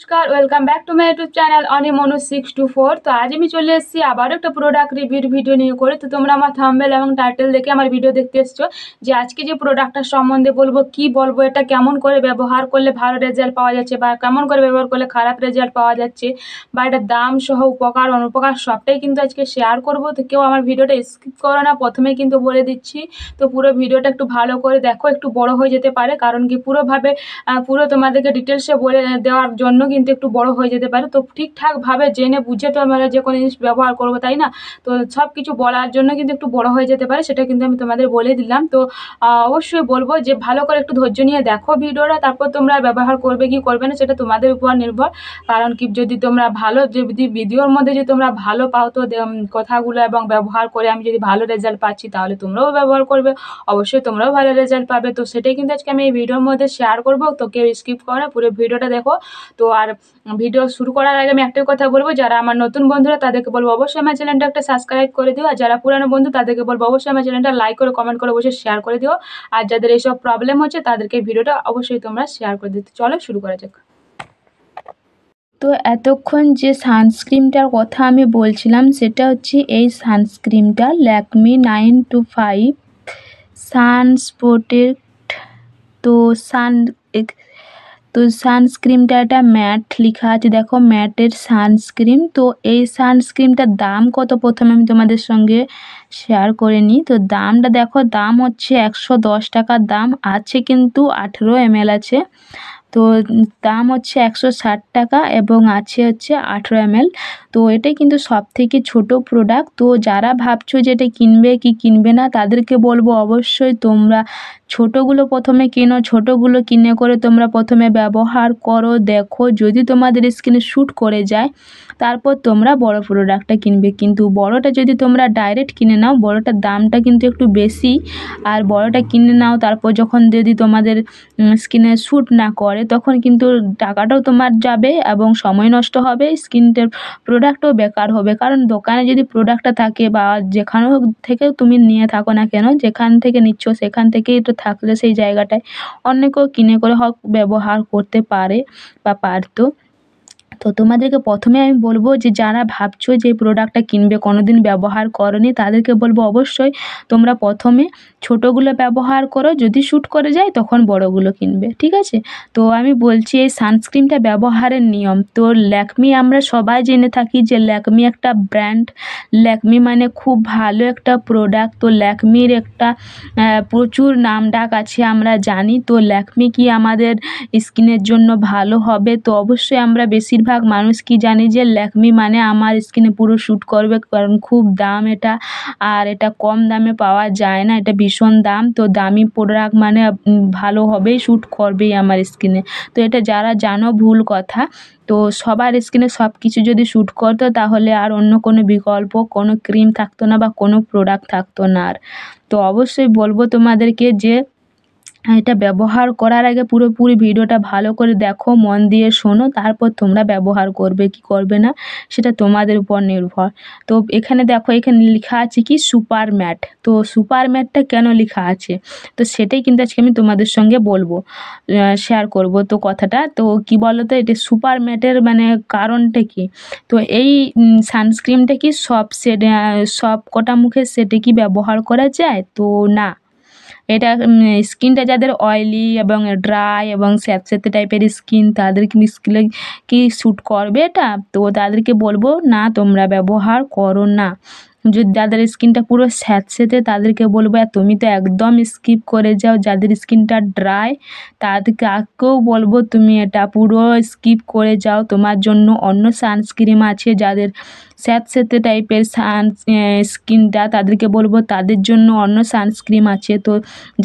নমস্কার, welcome back to my YouTube channel Animonu 624। তো আজ আমি চলে এসেছি আবারও একটা প্রোডাক্ট রিভিউর ভিডিও নিয়ে করে। তো তোমরা আমার থাম্বনেল এবং টাইটেল দেখে আমার ভিডিও দেখতে এসছো যে আজকে যে প্রোডাক্টটার সম্বন্ধে বলবো, কি বলবো, এটা কেমন করে ব্যবহার করলে ভালো রেজাল্ট পাওয়া যাচ্ছে বা কেমন করে ব্যবহার করলে খারাপ রেজাল্ট পাওয়া যাচ্ছে, বা এটার দাম সহ উপকার অনুপকার সবটাই কিন্তু আজকে শেয়ার করবো। তো কেউ আমার ভিডিওটা স্কিপ করো না, প্রথমে কিন্তু বলে দিচ্ছি। তো পুরো ভিডিওটা একটু ভালো করে দেখো, একটু বড় হয়ে যেতে পারে, কারণ কি পুরো তোমাদেরকে ডিটেলসে বলে দেওয়ার জন্য কিন্তু একটু বড় হয়ে যেতে পারে। তো ঠিকঠাকভাবে জেনে বুঝে তো আমরা যে কোনো জিনিস ব্যবহার করবো, তাই না? তো সব কিছু বলার জন্য কিন্তু একটু বড় হয়ে যেতে পারে, সেটা কিন্তু আমি তোমাদের বলে দিলাম। তো অবশ্যই বলবো যে ভালো করে একটু ধৈর্য নিয়ে দেখো ভিডিওটা, তারপর তোমরা ব্যবহার করবে কি করবে না সেটা তোমাদের উপর নির্ভর। কারণ কি, যদি তোমরা ভালো, যদি ভিডিওর মধ্যে যদি তোমরা ভালো পাও, তো কথাগুলো এবং ব্যবহার করে আমি যদি ভালো রেজাল্ট পাচ্ছি, তাহলে তোমরাও ব্যবহার করবে, অবশ্যই তোমরাও ভালো রেজাল্ট পাবে। তো সেটাই কিন্তু আজকে আমি এই ভিডিওর মধ্যে শেয়ার করবো। তো কেউ স্কিপ করে না, পুরো ভিডিওটা দেখো। তো আর ভিডিও শুরু করার আগে আমি একটাই কথা বলবো, যারা আমার নতুন বন্ধুরা তাদেরকে বলবো অবশ্যই আমার চ্যানেলটা একটা সাবস্ক্রাইব করে দিও, আর যারা পুরানো বন্ধু তাদেরকে বলবো অবশ্যই আমার চ্যানেলটা লাইক করে কমেন্ট করে অবশ্যই শেয়ার করে দিও। আর যাদের এইসব প্রবলেম হচ্ছে তাদেরকে ভিডিওটা অবশ্যই তোমরা শেয়ার করে দিতে। চলো শুরু করা যাক। তো এতক্ষণ যে সানস্ক্রিনটার কথা আমি বলছিলাম সেটা হচ্ছে এই সানস্ক্রিনটা ল্যাকমি 925 সানস প্রোটেক্ট। তো সানস্ক্রিনটা একটা ম্যাট লেখা আছে, দেখো ম্যাটের সানস্ক্রিন। তো এই সানস্ক্রিনটার দাম কত প্রথমে আমি তোমাদের সঙ্গে শেয়ার করে নিই। তো দামটা দেখো, দাম হচ্ছে 110 টাকার দাম আছে, কিন্তু 18 ml আছে। তো দাম হচ্ছে 160 টাকা এবং আছে হচ্ছে 18 ml। তো এটাই কিন্তু সব থেকে ছোটো প্রোডাক্ট। তো যারা ভাবছো যে এটা কিনবে কি কিনবে না, তাদেরকে বলবো অবশ্যই তোমরা ছোটোগুলো প্রথমে কেনো, ছোটোগুলো কিনে করে তোমরা প্রথমে ব্যবহার করো, দেখো যদি তোমাদের স্কিনে শ্যুট করে যায়, তারপর তোমরা বড় প্রোডাক্টটা কিনবে। কিন্তু বড়টা যদি তোমরা ডাইরেক্ট কিনে নাও, বড়টার দামটা কিন্তু একটু বেশি। আর বড়টা কিনে নাও, তারপর যখন যদি তোমাদের স্কিনে শ্যুট না করে, তখন কিন্তু টাকাটাও তোমার যাবে এবং সময় নষ্ট হবে, স্কিনটার প্রোডাক্টও বেকার হবে। কারণ দোকানে যদি প্রোডাক্টটা থাকে বা যেখানেও থেকে তুমি নিয়ে থাকো না কেন, যেখান থেকে নিচ্ছ সেখান থেকেই তো থাকলে সেই জায়গাটায় অন্য কেউ কিনে করে হোক ব্যবহার করতে পারে বা পারতো। তো তোমাদেরকে প্রথমে আমি বলবো যে যারা ভাবছো যে প্রোডাক্টটা কিনবে, কোনোদিন ব্যবহার করনি, তাদেরকে বলবো অবশ্যই তোমরা প্রথমে ছোটোগুলো ব্যবহার করো, যদি শ্যুট করে যায় তখন বড়গুলো কিনবে, ঠিক আছে? তো আমি বলছি এই সানস্ক্রিনটা ব্যবহারের নিয়ম। তো ল্যাকমি আমরা সবাই জেনে থাকি যে ল্যাকমি একটা ব্র্যান্ড, ল্যাকমি মানে খুব ভালো একটা প্রোডাক্ট। তো ল্যাকমির একটা প্রচুর নাম ডাক আছে আমরা জানি। তো ল্যাকমি কি আমাদের স্কিনের জন্য ভালো হবে? তো অবশ্যই আমরা বেশিরভাগ মানুষ কি জানি যে ল্যাকমি মানে আমার স্কিনে পুরো শ্যুট করবে, কারণ খুব দাম এটা, আর এটা কম দামে পাওয়া যায় না, এটা ভীষণ দাম। তো দামি প্রোডাক্ট মানে ভালো হবেই, শ্যুট করবেই আমার স্কিনে। তো এটা যারা জানো ভুল কথা। তো সবার স্কিনে সব কিছু যদি শ্যুট করতো, তাহলে আর অন্য কোনো বিকল্প কোনো ক্রিম থাকতো না বা কোনো প্রোডাক্ট থাকতো না আর। তো অবশ্যই বলবো তোমাদেরকে যে এটা ব্যবহার করার আগে পুরোপুরি ভিডিওটা ভালো করে দেখো, মন দিয়ে শোনো, তারপর তোমরা ব্যবহার করবে কি করবে না সেটা তোমাদের উপর নির্ভর। তো এখানে দেখো, এখানে লেখা আছে কি সুপার ম্যাট। তো সুপার ম্যাটটা কেন লেখা আছে, তো সেটাই কিন্তু আজকে আমি তোমাদের সঙ্গে বলবো, শেয়ার করব। তো কথাটা তো কি বলো তো, এটা সুপার ম্যাটের মানে কারণটা কি? তো এই সানস্ক্রিনটা কি সব কটা মুখের সেটে কি ব্যবহার করা যায়? তো না, এটা স্কিনটা যাদের অয়েলি এবং ড্রাই এবং স্যাঁতস্যাঁতে টাইপের স্কিন, তাদের কি স্কিনে কি শ্যুট করবে এটা? তো তাদেরকে বলবো না, তোমরা ব্যবহার করো না। যদি যাদের স্কিনটা পুরো স্যাঁতস্যাঁতে, তাদেরকে বলবো তুমি তো একদম স্কিপ করে যাও। যাদের স্কিনটা ড্রাই, তাদেরকেও বলবো তুমি এটা পুরো স্কিপ করে যাও, তোমার জন্য অন্য সানস্ক্রিন আছে। যাদের স্যাঁতস্যাঁতে টাইপের স্কিনটা, তাদেরকে বলবো তাদের জন্য অন্য সানস্ক্রিন আছে। তো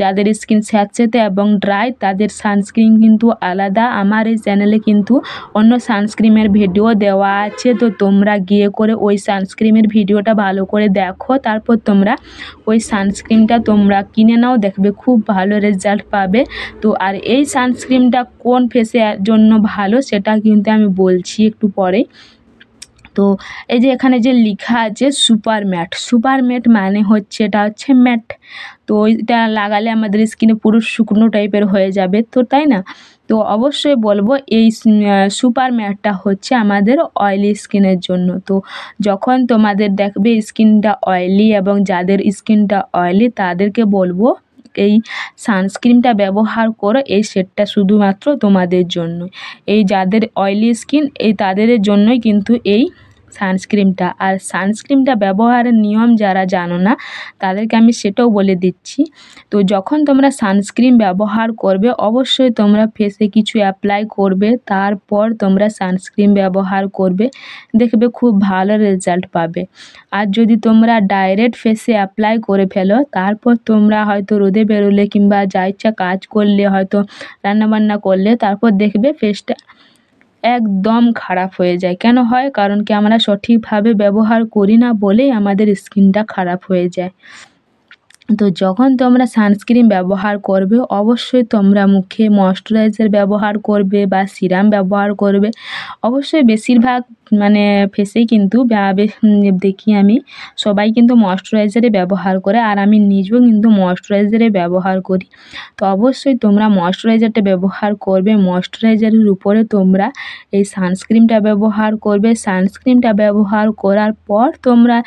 যাদের স্কিন স্যাঁতস্যাঁতে এবং ড্রাই, তাদের সানস্ক্রিন কিন্তু আলাদা। আমার এই চ্যানেলে কিন্তু অন্য সানস্ক্রিনের ভিডিও দেওয়া আছে, তো তোমরা গিয়ে করে ওই সানস্ক্রিনের ভিডিওটা ভালো করে দেখো, তারপর তোমরা ওই সানস্ক্রিনটা তোমরা কিনে নাও, দেখবে খুব ভালো রেজাল্ট পাবে। তো আর এই সানস্ক্রিনটা কোন ফেসের জন্য ভালো সেটা কিন্তু আমি বলছি একটু পরে। তো তো এই যে এখানে যে লেখা আছে সুপার ম্যাট মানে হচ্ছে এটা হচ্ছে ম্যাট। তো এটা লাগালে আমাদের স্কিনে পুরো শুকনো টাইপের হয়ে যাবে, তো তাই না? তো অবশ্যই বলবো এই সুপার ম্যাটটা হচ্ছে আমাদের অয়েলি স্কিনের জন্য। তো যখন তোমাদের দেখবে স্কিনটা অয়েলি এবং যাদের স্কিনটা অয়েলি তাদেরকে বলবো এই সানস্ক্রিনটা ব্যবহার করো। এই সেটটা শুধুমাত্র তোমাদের জন্য, এই যাদের অয়েলি স্কিন এই তাদের জন্যই কিন্তু এই সানস্ক্রিনটা। আর সানস্ক্রিনটা ব্যবহারের নিয়ম যারা জানো না তাদেরকে আমি সেটাও বলে দিচ্ছি। তো যখন তোমরা সানস্ক্রিন ব্যবহার করবে অবশ্যই তোমরা ফেসে কিছু অ্যাপ্লাই করবে, তারপর তোমরা সানস্ক্রিন ব্যবহার করবে, দেখবে খুব ভালো রেজাল্ট পাবে। আর যদি তোমরা ডাইরেক্ট ফেসে অ্যাপ্লাই করে ফেলো তারপর তোমরা হয়তো রোদে বেরোলে কিংবা যা ইচ্ছা কাজ করলে, হয়তো রান্নাবান্না করলে, তারপর দেখবে ফেসটা একদম খারাপ হয়ে যায়। কেন হয়? কারণ কি আমরা সঠিকভাবে ব্যবহার করি না বলেই আমাদের স্কিনটা খারাপ হয়ে যায়। তো যখন তোমরা সানস্ক্রিন ব্যবহার করবে অবশ্যই তোমরা মুখে ময়শ্চারাইজার ব্যবহার করবে বা সিরাম ব্যবহার করবে। অবশ্যই বেশিরভাগ মানে ফেসেই কিন্তু দেখি আমি সবাই কিন্তু ময়শ্চারাইজারই ব্যবহার করে, আর আমি নিজেও কিন্তু ময়শ্চারাইজারই ব্যবহার করি। তো অবশ্যই তোমরা ময়শ্চারাইজারটা ব্যবহার করবে, ময়শ্চারাইজারের উপরে তোমরা এই সানস্ক্রিনটা ব্যবহার করবে। সানস্ক্রিনটা ব্যবহার করার পর তোমরা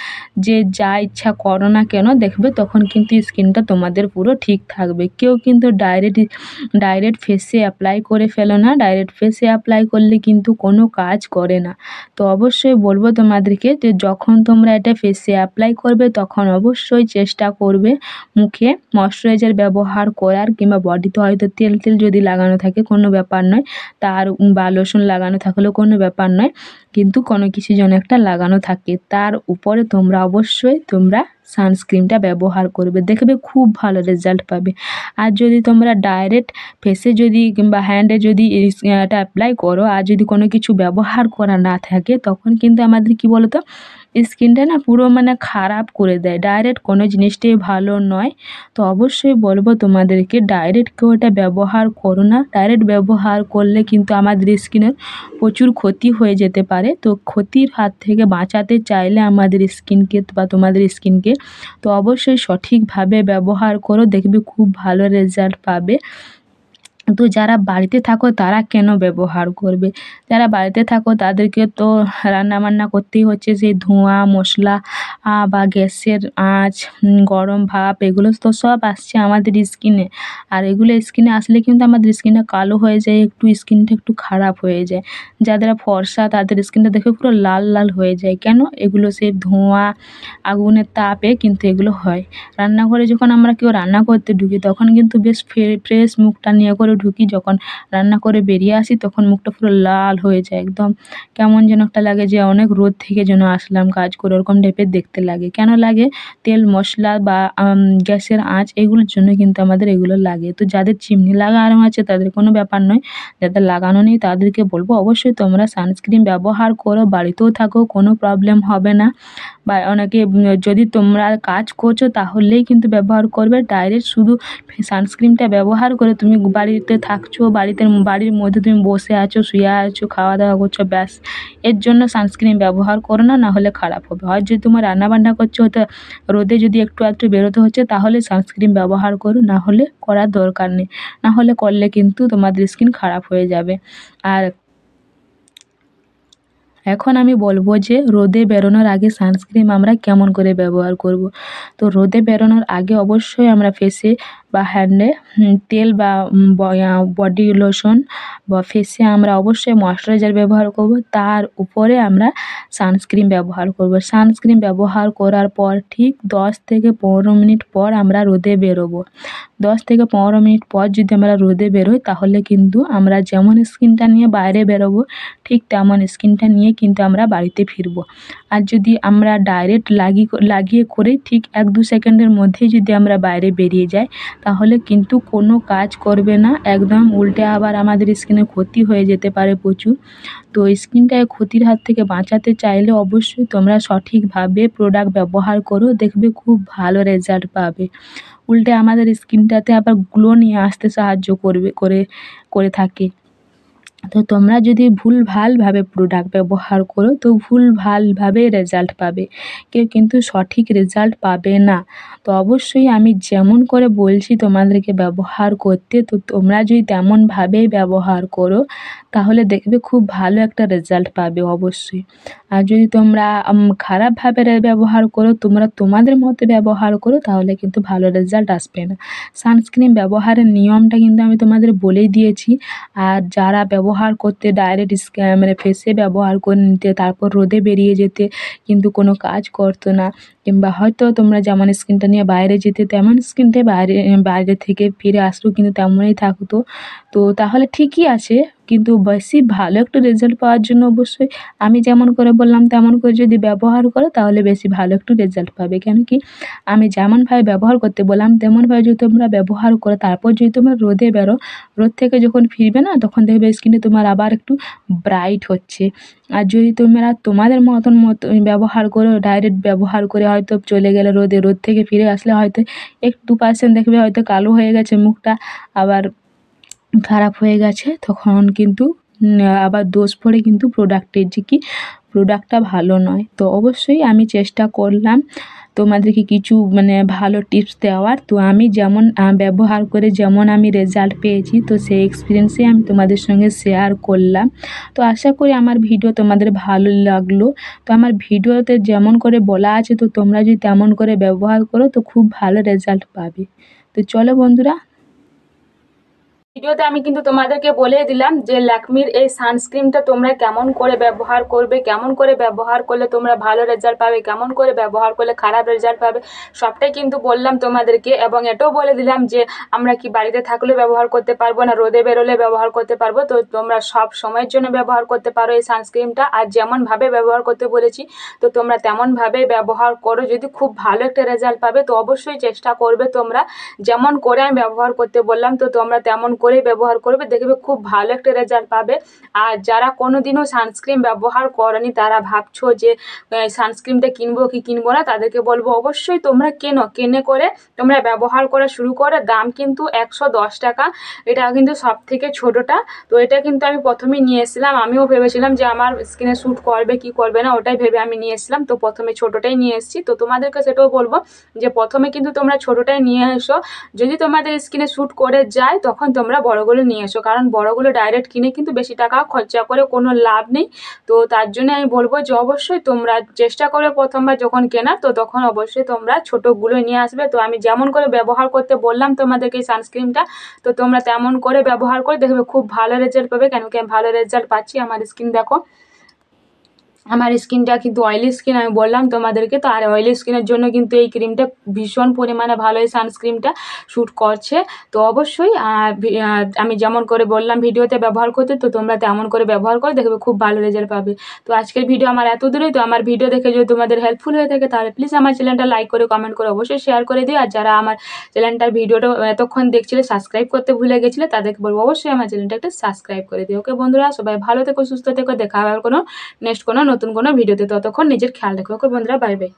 যে যা ইচ্ছা করো না কেন দেখবে তখন কিন্তু স্কিনটা তোমাদের পুরো ঠিক থাকবে। কেউ কিন্তু ডাইরেক্ট ফেসে অ্যাপ্লাই করে ফেলো না, ডাইরেক্ট ফেসে অ্যাপ্লাই করলে কিন্তু কোনো কাজ করে না। তো অবশ্যই বলবো তোমাদেরকে যে যখন তোমরা এটা ফেসে অ্যাপ্লাই করবে তখন অবশ্যই চেষ্টা করবে মুখে ময়শ্চারাইজার ব্যবহার করার, কিংবা বডিতে হয়তো তেল যদি লাগানো থাকে কোনো ব্যাপার নয়, তার বা লোশন লাগানো থাকলেও কোনো ব্যাপার নয়, কিন্তু কোনো কিছু যেন একটা লাগানো থাকে তার উপরে তোমরা অবশ্যই তোমরা সানস্ক্রিনটা ব্যবহার করবে, দেখবে খুব ভালো রেজাল্ট পাবে। আর যদি তোমরা ডাইরেক্ট ফেসে যদি কিংবা হ্যান্ডে যদি এটা অ্যাপ্লাই করো আর যদি কোনো কিছু ব্যবহার করা না থাকে তখন কিন্তু আমাদের কি বলো তো স্কিনটা না পুরো মানে খারাপ করে দেয়, ডাইরেক্ট কোনো জিনিসটাই ভালো নয়। তো অবশ্যই বলবো তোমাদেরকে ডাইরেক্ট কেউ এটা ব্যবহার করো না, ডাইরেক্ট ব্যবহার করলে কিন্তু আমাদের স্কিনের প্রচুর ক্ষতি হয়ে যেতে পারে। তো ক্ষতির হাত থেকে বাঁচাতে চাইলে আমাদের স্কিনকে বা তোমাদের স্কিনকে তো অবশ্যই সঠিকভাবে ব্যবহার করো, দেখবে খুব ভালো রেজাল্ট পাবে। তো যারা বাড়িতে থাকো তারা কেন ব্যবহার করবে? যারা বাড়িতে থাকো তাদেরকে তো রান্নাবান্না করতেই হচ্ছে, সেই ধোঁয়া মশলা বা গ্যাসের আঁচ, গরম ভাপ এগুলো তো সব আসছে আমাদের স্কিনে। আর এগুলো স্কিনে আসলে কিন্তু আমাদের স্কিনটা কালো হয়ে যায়, একটু স্কিনটা একটু খারাপ হয়ে যায়। যাদের ফর্সা তাদের স্কিনটা দেখে পুরো লাল লাল হয়ে যায়। কেন? এগুলো সেই ধোঁয়া আগুনের তাপে কিন্তু এগুলো হয়। রান্নাঘরে যখন আমরা কেউ রান্না করতে ঢুকি তখন কিন্তু বেশ ফ্রেশ মুখটা নিয়ে করে ঢুকি, যখন রান্না করে বেরিয়ে আসি তখন মুখটা পুরো লাল হয়ে যায়, একদম কেমন যেন একটা লাগে যে অনেক রোদ থেকে যেন আসলাম কাজ করে, ওরকম টাইপের দেখতে লাগে। কেন লাগে? তেল মশলা বা গ্যাসের আঁচ এগুলোর জন্য কিন্তু আমাদের এগুলো লাগে। তো যাদের চিমনি লাগানো আছে তাদের কোনো ব্যাপার নয়, যাদের লাগানো নেই তাদেরকে বলবো অবশ্যই তোমরা সানস্ক্রিন ব্যবহার করো, বাড়িতেও থাকো কোনো প্রবলেম হবে না। বা অনেকে যদি তোমরা কাজ করছো তাহলেই কিন্তু ব্যবহার করবে, ডাইরেক্ট শুধু সানস্ক্রিনটা ব্যবহার করে তুমি বাড়িতে থাকছো, বাড়ির মধ্যে তুমি বসে আছো, শুয়ে আছো, খাওয়া দাওয়া করছো, ব্যাস এর জন্য সানস্ক্রিন ব্যবহার করো না, না হলে খারাপ হবে। হয় যদি তোমার রান্নাবান্না করছো হয়তো রোদে যদি একটু বেরোতে হচ্ছে তাহলে সানস্ক্রিন ব্যবহার করো, না হলে করার দরকার নেই, না হলে করলে কিন্তু তোমাদের স্কিন খারাপ হয়ে যাবে। আর এখন আমি বলবো যে রোদে বেরোনোর আগে সানস্ক্রিন আমরা কেমন করে ব্যবহার করব। তো রোদে বেরোনোর আগে অবশ্যই আমরা ফেসে বা হ্যান্ডে তেল বা বডি লোশন বা ফেসে আমরা অবশ্যই ময়শ্চারাইজার ব্যবহার করব, তার উপরে আমরা সানস্ক্রিন ব্যবহার করব। সানস্ক্রিন ব্যবহার করার পর ঠিক 10 থেকে 15 মিনিট পর আমরা রোদে বেরোবো। 10 থেকে 15 মিনিট পর যদি আমরা রোদে বেরোই তাহলে কিন্তু আমরা যেমন স্কিনটা নিয়ে বাইরে বেরোবো ঠিক তেমন স্কিনটা নিয়ে কিন্তু আমরা বাড়িতে ফিরবো। আর যদি আমরা ডাইরেক্ট লাগিয়ে করেই ঠিক 1-2 সেকেন্ডের মধ্যেই যদি আমরা বাইরে বেরিয়ে যাই তাহলে কিন্তু কোনো কাজ করবে না, একদম উল্টে আবার আমাদের স্কিনের ক্ষতি হয়ে যেতে পারে প্রচুর। তো স্কিনটাকে ক্ষতির হাত থেকে বাঁচাতে চাইলে অবশ্যই তোমরা সঠিকভাবে প্রোডাক্ট ব্যবহার করো, দেখবে খুব ভালো রেজাল্ট পাবে। উল্টে আমাদের স্কিনটাতে আবার গ্লো নিয়ে আসতে সাহায্য করে থাকে। তো তোমরা যদি ভুলভালভাবে প্রোডাক্ট ব্যবহার করো তো ভুলভালভাবে রেজাল্ট পাবে, কেউ কিন্তু সঠিক রেজাল্ট পাবে না। তো অবশ্যই আমি যেমন করে বলছি তোমাদেরকে ব্যবহার করতে, তো তোমরা যদি তেমনভাবেই ব্যবহার করো তাহলে দেখবে খুব ভালো একটা রেজাল্ট পাবে অবশ্যই। আর যদি তোমরা খারাপভাবে ব্যবহার করো, তোমরা তোমাদের মতো ব্যবহার করো, তাহলে কিন্তু ভালো রেজাল্ট আসবে না। সানস্ক্রিন ব্যবহারের নিয়মটা কিন্তু আমি তোমাদের বলেই দিয়েছি। আর যারা ব্যবহার করতে ডাইরেক্ট মানে ফেসে ব্যবহার করে নিতে, তারপর রোদে বেরিয়ে যেতে, কিন্তু কোনো কাজ করতো না, কিংবা হয়তো তোমরা যেমন স্কিনটা নিয়ে বাইরে যেতে তেমন স্কিনটাই বাইরে থেকে ফিরে আসলেও কিন্তু তেমনই থাকতো, তো তাহলে ঠিকই আছে। কিন্তু বেশি ভালো একটা রেজাল্ট পাওয়ার জন্য অবশ্যই আমি যেমন করে বললাম তেমন করে যদি ব্যবহার করো তাহলে বেশি ভালো একটু রেজাল্ট পাবে। কেন কি আমি যেমনভাবে ব্যবহার করতে বললাম তেমনভাবে যদি তোমরা ব্যবহার করো, তারপর যদি তোমরা রোদে বেরো, রোদ থেকে যখন ফিরবে না তখন দেখবে স্কিনটা তোমার আবার একটু ব্রাইট হচ্ছে। আর যদি তোমরা তোমাদের মতো ব্যবহার করো, ডাইরেক্ট ব্যবহার করে হয়তো চলে গেলে রোদে, রোদ থেকে ফিরে আসলে হয়তো 1-2% দেখবে হয়তো কালো হয়ে গেছে মুখটা, আবার খারাপ হয়ে গেছে, তখন কিন্তু আবার দোষ পড়ে কিন্তু প্রোডাক্টের, যে কি প্রোডাক্টটা ভালো নয়। তো অবশ্যই আমি চেষ্টা করলাম তোমাদেরকে কিছু মানে ভালো টিপস দেওয়ার। তো আমি যেমন ব্যবহার করে যেমন আমি রেজাল্ট পেয়েছি, তো সেই এক্সপিরিয়েন্সই আমি তোমাদের সঙ্গে শেয়ার করলাম। তো আশা করি আমার ভিডিও তোমাদের ভালো লাগলো। তো আমার ভিডিওতে যেমন করে বলা আছে, তো তোমরা যদি তেমন করে ব্যবহার করো তো খুব ভালো রেজাল্ট পাবে। তো চলো বন্ধুরা, ভিডিওতে আমি কিন্তু তোমাদেরকে বলে দিলাম যে ল্যাকমির এই সানস্ক্রিনটা তোমরা কেমন করে ব্যবহার করবে, কেমন করে ব্যবহার করলে তোমরা ভালো রেজাল্ট পাবে, কেমন করে ব্যবহার করলে খারাপ রেজাল্ট পাবে, সবটাই কিন্তু বললাম তোমাদেরকে। এবং এটাও বলে দিলাম যে আমরা কি বাড়িতে থাকলে ব্যবহার করতে পারবো না, রোদে বেরোলে ব্যবহার করতে পারবো। তো তোমরা সব সময়ের জন্য ব্যবহার করতে পারো এই সানস্ক্রিনটা। আর যেমনভাবে ব্যবহার করতে বলেছি তো তোমরা তেমনভাবে ব্যবহার করো, যদি খুব ভালো একটা রেজাল্ট পাবে। তো অবশ্যই চেষ্টা করবে তোমরা যেমন করে আমি ব্যবহার করতে বললাম, তো তোমরা তেমন করেই ব্যবহার করবে, দেখবে খুব ভালো একটা রেজাল্ট পাবে। আর যারা কোনোদিনও সানস্ক্রিন ব্যবহার করনি, তারা ভাবছো যে সানস্ক্রিনটা কিনবো কি কিনবো না, তাদেরকে বলবো অবশ্যই তোমরা কিনে করে তোমরা ব্যবহার করা শুরু করো। দাম কিন্তু 110 টাকা, এটা কিন্তু সব থেকে ছোটোটা। তো এটা কিন্তু আমি প্রথমেই নিয়ে এসেছিলাম, আমিও ভেবেছিলাম যে আমার স্কিনে শ্যুট করবে কি করবে না, ওটাই ভেবে আমি নিয়ে এসেছিলাম। তো প্রথমে ছোটোটাই নিয়ে এসেছি। তো তোমাদেরকে সেটাও বলবো যে প্রথমে কিন্তু তোমরা ছোটোটাই নিয়ে এসো, যদি তোমাদের স্কিনে শ্যুট করে যায় তখন তোমরা বড়গুলো নিয়ে এসো, কারণ বড়গুলো ডাইরেক্ট কিনে কিন্তু বেশি টাকা খরচা করে কোনো লাভ নেই। তো তার জন্য আমি বলবো যে অবশ্যই তোমরা চেষ্টা করবে প্রথমবার যখন কেনার, তো তখন অবশ্যই তোমরা ছোটোগুলো নিয়ে আসবে। তো আমি যেমন করে ব্যবহার করতে বললাম তোমাদেরকে এই সানস্ক্রিনটা, তো তোমরা তেমন করে ব্যবহার করে দেখবে খুব ভালো রেজাল্ট পাবে। কেন কি আমি ভালো রেজাল্ট পাচ্ছি, আমার স্কিন দেখো, আমার স্কিনটা কিন্তু অয়েলি স্কিন, আমি বললাম তোমাদেরকে। তো আর অয়েলি স্কিনের জন্য কিন্তু এই ক্রিমটা ভীষণ পরিমাণে ভালো, এই সানস্ক্রিনটা শ্যুট করছে। তো অবশ্যই আমি যেমন করে বললাম ভিডিওতে ব্যবহার করতে, তো তোমরা তেমন করে ব্যবহার করে দেখবে খুব ভালো রেজাল্ট পাবে। তো আজকের ভিডিও আমার এত দূরেই। তো আমার ভিডিও দেখে যদি তোমাদের হেল্পফুল হয়ে থাকে তাহলে প্লিজ আমার চ্যানেলটা লাইক করে কমেন্ট করে অবশ্যই শেয়ার করে দিও। আর যারা আমার চ্যানেলটার ভিডিওটা এতক্ষণ দেখছিলে, সাবস্ক্রাইব করতে ভুলে গেছিলে, তাদেরকে বলবো অবশ্যই আমার চ্যানেলটা একটা সাবস্ক্রাইব করে দিও। ওকে বন্ধুরা, সবাই ভালো থেকো, সুস্থ থেকো, দেখা হবে কোনো নেক্সট কোনো নতুন কোনো ভিডিওতে। ততক্ষণ নিজের খেয়াল রেখো। ওকে বন্ধুরা, বাই বাই।